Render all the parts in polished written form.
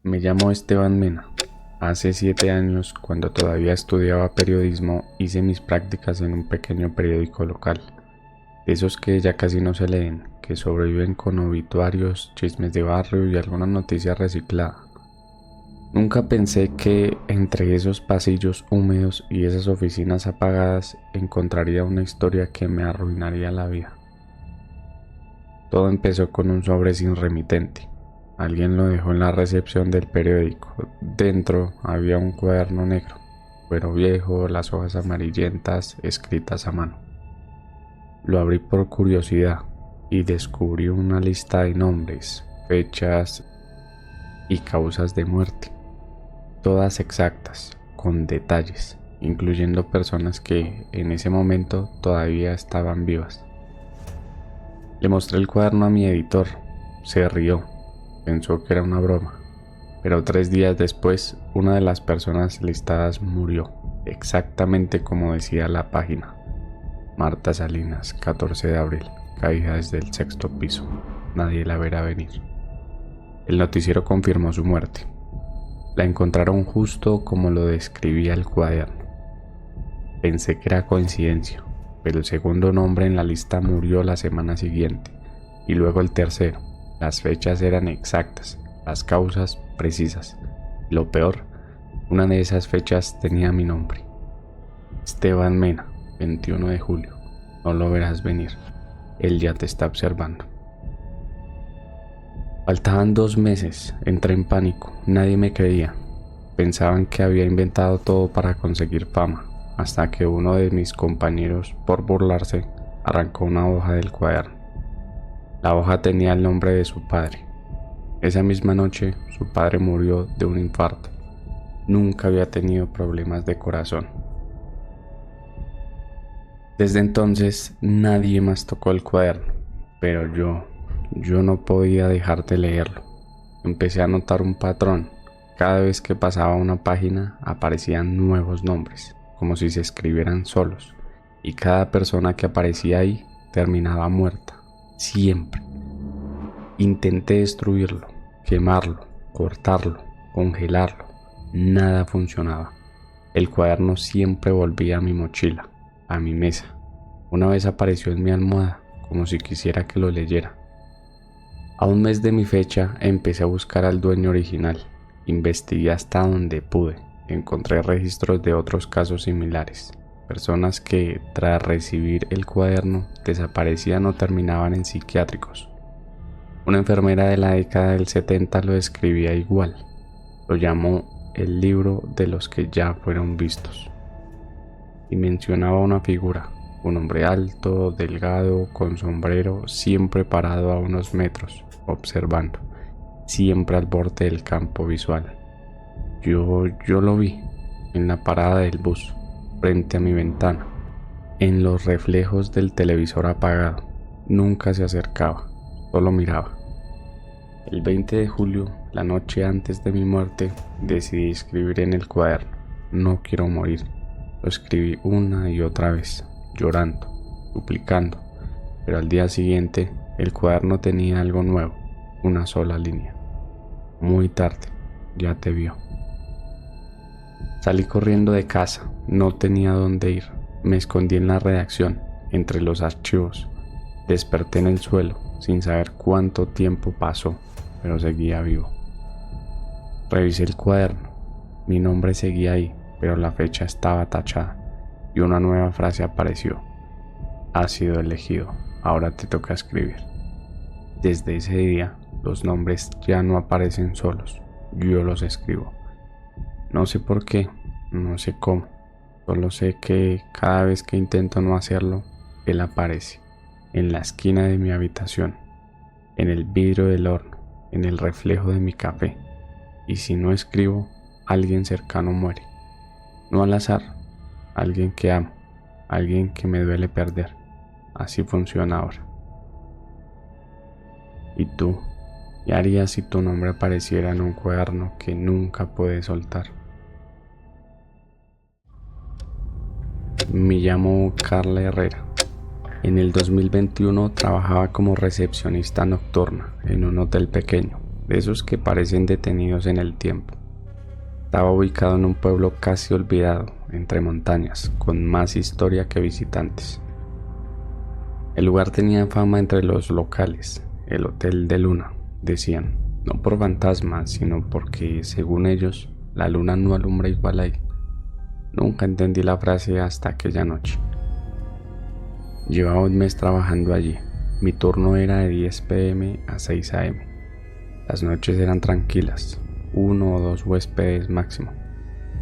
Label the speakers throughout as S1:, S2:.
S1: Me llamo Esteban Mena. Hace 7 años, cuando todavía estudiaba periodismo, hice mis prácticas en un pequeño periódico local, de esos que ya casi no se leen, que sobreviven con obituarios, chismes de barrio y alguna noticia reciclada. Nunca pensé que entre esos pasillos húmedos y esas oficinas apagadas encontraría una historia que me arruinaría la vida. Todo empezó con un sobre sin remitente. Alguien lo dejó en la recepción del periódico. Dentro había un cuaderno negro, pero viejo, las hojas amarillentas, escritas a mano. Lo abrí por curiosidad y descubrí una lista de nombres, fechas y causas de muerte, todas exactas, con detalles, incluyendo personas que en ese momento todavía estaban vivas. Le mostré el cuaderno a mi editor. Se rió. Pensó que era una broma. Pero 3 días después, una de las personas listadas murió, exactamente como decía la página. Marta Salinas, 14 de abril, caída desde el 6º piso. Nadie la verá venir. El noticiero confirmó su muerte. La encontraron justo como lo describía el cuaderno. Pensé que era coincidencia, pero el segundo nombre en la lista murió la semana siguiente, y luego el tercero. Las fechas eran exactas, las causas precisas. Lo peor, una de esas fechas tenía mi nombre. Esteban Mena, 21 de julio. No lo verás venir. Él ya te está observando. Faltaban 2 meses. Entré en pánico. Nadie me creía. Pensaban que había inventado todo para conseguir fama, hasta que uno de mis compañeros, por burlarse, arrancó una hoja del cuaderno. La hoja tenía el nombre de su padre. Esa misma noche, su padre murió de un infarto. Nunca había tenido problemas de corazón. Desde entonces, nadie más tocó el cuaderno, pero yo no podía dejar de leerlo. Empecé a notar un patrón. Cada vez que pasaba una página, aparecían nuevos nombres, como si se escribieran solos, y cada persona que aparecía ahí terminaba muerta. Siempre. Intenté destruirlo, quemarlo, cortarlo, congelarlo. Nada funcionaba. El cuaderno siempre volvía a mi mochila, a mi mesa. Una vez apareció en mi almohada, como si quisiera que lo leyera. A un mes de mi fecha empecé a buscar al dueño original. Investigué hasta donde pude. Encontré registros de otros casos similares. Personas que, tras recibir el cuaderno, desaparecían o terminaban en psiquiátricos. Una enfermera de la década del 70 lo describía igual. Lo llamó el libro de los que ya fueron vistos. Y mencionaba una figura, un hombre alto, delgado, con sombrero, siempre parado a unos metros, observando, siempre al borde del campo visual. Yo lo vi, en la parada del bus, frente a mi ventana, en los reflejos del televisor apagado. Nunca se acercaba, solo miraba. El 20 de julio, la noche antes de mi muerte, decidí escribir en el cuaderno: no quiero morir. Lo escribí una y otra vez, llorando, suplicando, pero al día siguiente el cuaderno tenía algo nuevo, una sola línea. Muy tarde, ya te vio. Salí corriendo de casa, no tenía dónde ir. Me escondí en la redacción, entre los archivos. Desperté en el suelo, sin saber cuánto tiempo pasó, pero seguía vivo. Revisé el cuaderno. Mi nombre seguía ahí, pero la fecha estaba tachada, y una nueva frase apareció: has sido elegido, ahora te toca escribir. Desde ese día, los nombres ya no aparecen solos, yo los escribo. No sé por qué, no sé cómo, solo sé que cada vez que intento no hacerlo, él aparece, en la esquina de mi habitación, en el vidrio del horno, en el reflejo de mi café. Y si no escribo, alguien cercano muere. No al azar, alguien que amo, alguien que me duele perder. Así funciona ahora. ¿Y tú? ¿Qué harías si tu nombre apareciera en un cuaderno que nunca puedes soltar? Me llamo Carla Herrera. En el 2021 trabajaba como recepcionista nocturna en un hotel pequeño. de esos que parecen detenidos en el tiempo. Estaba ubicado en un pueblo casi olvidado, entre montañas, con más historia que visitantes. El lugar tenía fama entre los locales, el Hotel de Luna, decían, no por fantasmas, sino porque, según ellos, la luna no alumbra igual ahí. Nunca entendí la frase hasta aquella noche. Llevaba un mes trabajando allí. Mi turno era de 10 p.m. a 6 a.m. Las noches eran tranquilas, 1 o 2 huéspedes máximo.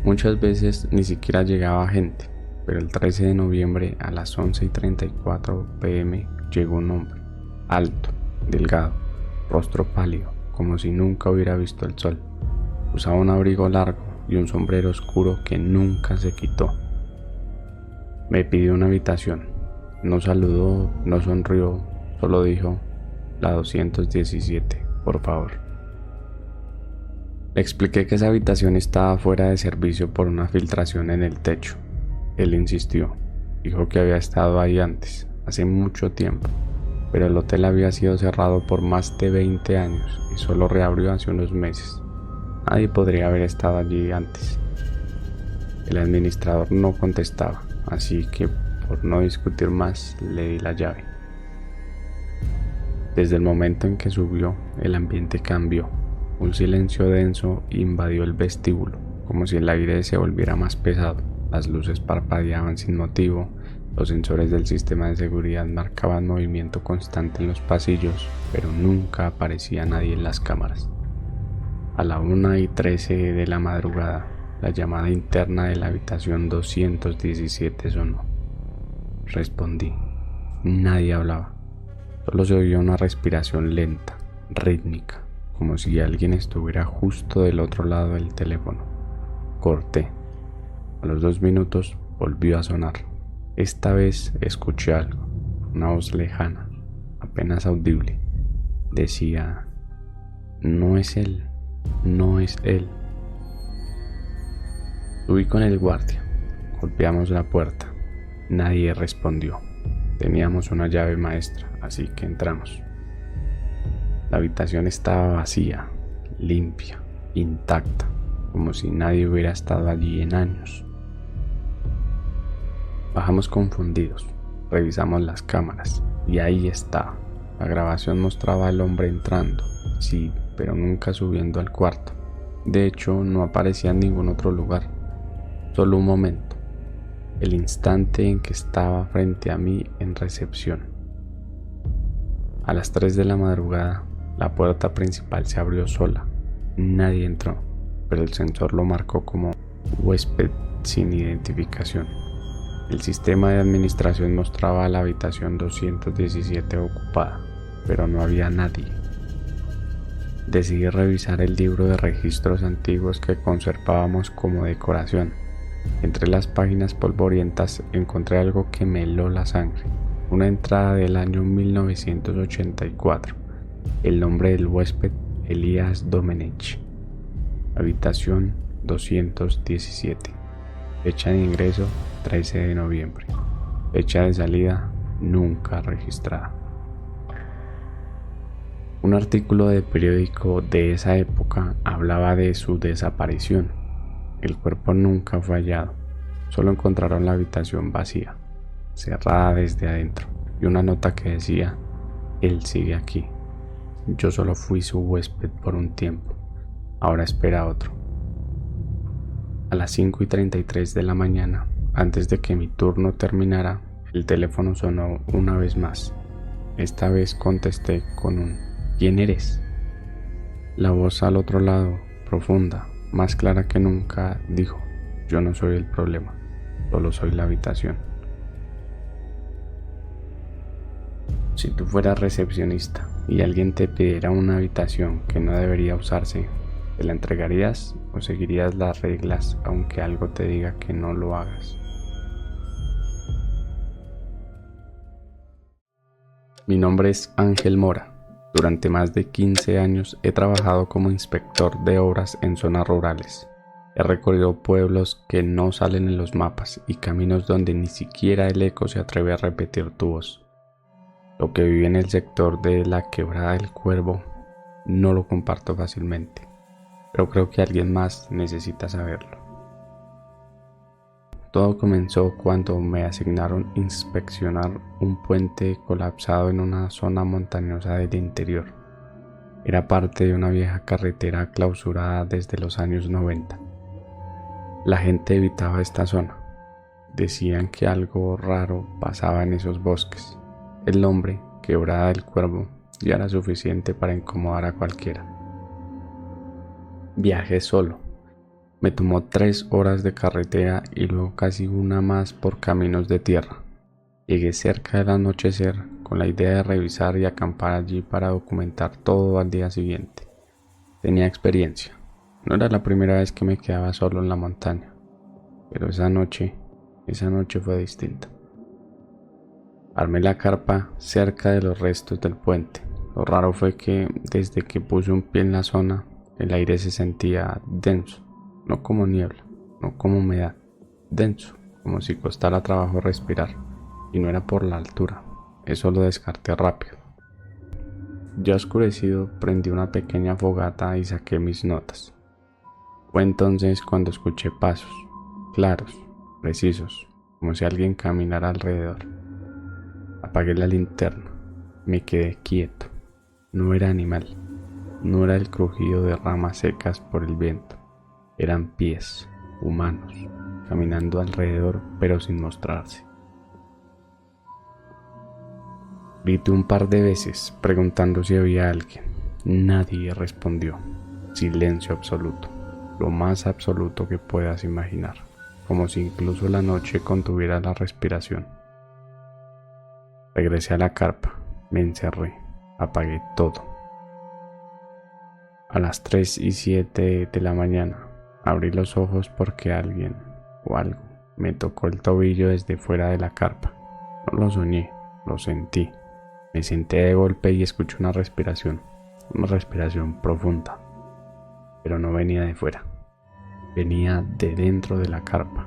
S1: Muchas veces ni siquiera llegaba gente, pero el 13 de noviembre a las 11:34 p.m. llegó un hombre, alto, delgado, rostro pálido, como si nunca hubiera visto el sol. Usaba un abrigo largo y un sombrero oscuro que nunca se quitó. Me pidió una habitación. No saludó, no sonrió, solo dijo, la 217, por favor. Le expliqué que esa habitación estaba fuera de servicio por una filtración en el techo. Él insistió, dijo que había estado ahí antes, hace mucho tiempo, pero el hotel había sido cerrado por más de 20 años y solo reabrió hace unos meses. Nadie podría haber estado allí antes. El administrador no contestaba, así que por no discutir más le di la llave. Desde el momento en que subió, el ambiente cambió. Un silencio denso invadió el vestíbulo, como si el aire se volviera más pesado. Las luces parpadeaban sin motivo, los sensores del sistema de seguridad marcaban movimiento constante en los pasillos, pero nunca aparecía nadie en las cámaras. A la 1:13 de la madrugada, la llamada interna de la habitación 217 sonó. Respondí. Nadie hablaba. Solo se oyó una respiración lenta, rítmica, como si alguien estuviera justo del otro lado del teléfono. Corté. A los 2 minutos volvió a sonar. Esta vez escuché algo, una voz lejana, apenas audible. Decía, no es él, no es él. Subí con el guardia, golpeamos la puerta. Nadie respondió. Teníamos una llave maestra, así que entramos. La habitación estaba vacía, limpia, intacta, como si nadie hubiera estado allí en años. Bajamos confundidos, revisamos las cámaras y ahí estaba. La grabación mostraba al hombre entrando, sí, pero nunca subiendo al cuarto. De hecho, no aparecía en ningún otro lugar. Solo un momento. El instante en que estaba frente a mí en recepción. A las 3 de la madrugada, la puerta principal se abrió sola. Nadie entró, pero el sensor lo marcó como huésped sin identificación. El sistema de administración mostraba la habitación 217 ocupada, pero no había nadie. Decidí revisar el libro de registros antiguos que conservábamos como decoración. Entre las páginas polvorientas encontré algo que me heló la sangre, una entrada del año 1984, el nombre del huésped Elías Domenech, habitación 217, fecha de ingreso 13 de noviembre, fecha de salida nunca registrada. Un artículo de periódico de esa época hablaba de su desaparición. El cuerpo nunca fue hallado, solo encontraron la habitación vacía, cerrada desde adentro, y una nota que decía, él sigue aquí, yo solo fui su huésped por un tiempo, ahora espera otro. A las 5:33 de la mañana, antes de que mi turno terminara, el teléfono sonó una vez más. Esta vez contesté con un ¿quién eres? La voz al otro lado, profunda, más clara que nunca, dijo, yo no soy el problema, solo soy la habitación. Si tú fueras recepcionista y alguien te pidiera una habitación que no debería usarse, ¿te la entregarías o seguirías las reglas aunque algo te diga que no lo hagas? Mi nombre es Ángel Mora. Durante más de 15 años he trabajado como inspector de obras en zonas rurales. He recorrido pueblos que no salen en los mapas y caminos donde ni siquiera el eco se atreve a repetir tu voz. Lo que viví en el sector de la Quebrada del Cuervo no lo comparto fácilmente, pero creo que alguien más necesita saberlo. Todo comenzó cuando me asignaron inspeccionar un puente colapsado en una zona montañosa del interior. Era parte de una vieja carretera clausurada desde los años 90. La gente evitaba esta zona. Decían que algo raro pasaba en esos bosques. El nombre, Quebrada del Cuervo, ya era suficiente para incomodar a cualquiera. Viajé solo. Me tomó 3 horas de carretera y luego casi una más por caminos de tierra. Llegué cerca del anochecer con la idea de revisar y acampar allí para documentar todo al día siguiente. Tenía experiencia. No era la primera vez que me quedaba solo en la montaña, pero esa noche fue distinta. Armé la carpa cerca de los restos del puente. Lo raro fue que desde que puse un pie en la zona, el aire se sentía denso. No como niebla, no como humedad, denso, como si costara trabajo respirar, y no era por la altura, eso lo descarté rápido. Ya oscurecido, prendí una pequeña fogata y saqué mis notas. Fue entonces cuando escuché pasos, claros, precisos, como si alguien caminara alrededor. Apagué la linterna, me quedé quieto, no era animal, no era el crujido de ramas secas por el viento. Eran pies humanos, caminando alrededor pero sin mostrarse. Grité un par de veces preguntando si había alguien. Nadie respondió. Silencio absoluto, lo más absoluto que puedas imaginar, como si incluso la noche contuviera la respiración. Regresé a la carpa, me encerré, apagué todo. A las 3:07 de la mañana abrí los ojos porque alguien o algo me tocó el tobillo desde fuera de la carpa. No lo soñé, lo sentí. Me senté de golpe y escuché una respiración profunda. Pero no venía de fuera, venía de dentro de la carpa.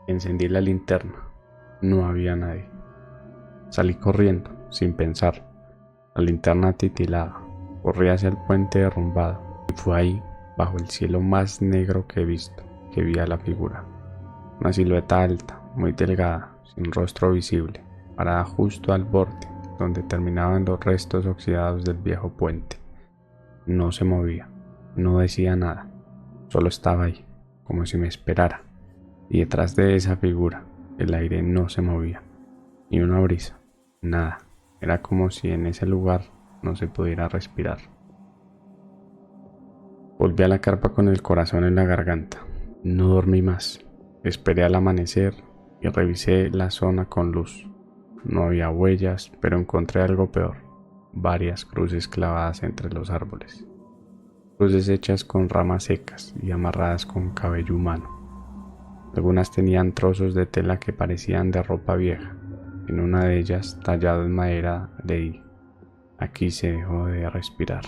S1: Encendí la linterna, no había nadie. Salí corriendo, sin pensar. La linterna titilaba, corrí hacia el puente derrumbado y fue ahí, bajo el cielo más negro que he visto, que vi a la figura. Una silueta alta, muy delgada, sin rostro visible, parada justo al borde, donde terminaban los restos oxidados del viejo puente. No se movía, no decía nada, solo estaba ahí, como si me esperara. Y detrás de esa figura, el aire no se movía, ni una brisa, nada. Era como si en ese lugar no se pudiera respirar. Volví a la carpa con el corazón en la garganta. No dormí más. Esperé al amanecer y revisé la zona con luz. No había huellas, pero encontré algo peor. Varias cruces clavadas entre los árboles. Cruces hechas con ramas secas y amarradas con cabello humano. Algunas tenían trozos de tela que parecían de ropa vieja. En una de ellas, tallado en madera, leí: "Aquí se dejó de respirar".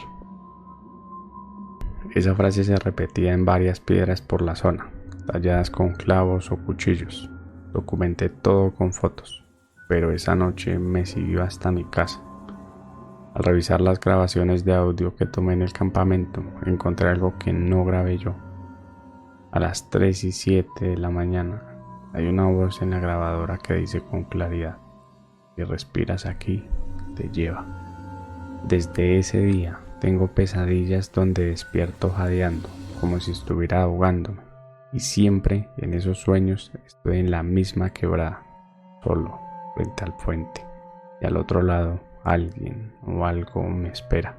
S1: Esa frase se repetía en varias piedras por la zona, talladas con clavos o cuchillos. Documenté todo con fotos, pero esa noche me siguió hasta mi casa. Al revisar las grabaciones de audio que tomé en el campamento, encontré algo que no grabé yo. A las 3:07 de la mañana, hay una voz en la grabadora que dice con claridad: "Si respiras aquí, te lleva". Desde ese día tengo pesadillas donde despierto jadeando, como si estuviera ahogándome, y siempre en esos sueños estoy en la misma quebrada, solo, frente al puente, y al otro lado alguien o algo me espera.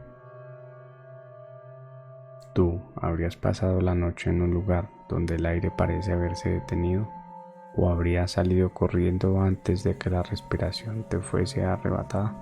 S1: ¿Tú habrías pasado la noche en un lugar donde el aire parece haberse detenido? ¿O habrías salido corriendo antes de que la respiración te fuese arrebatada?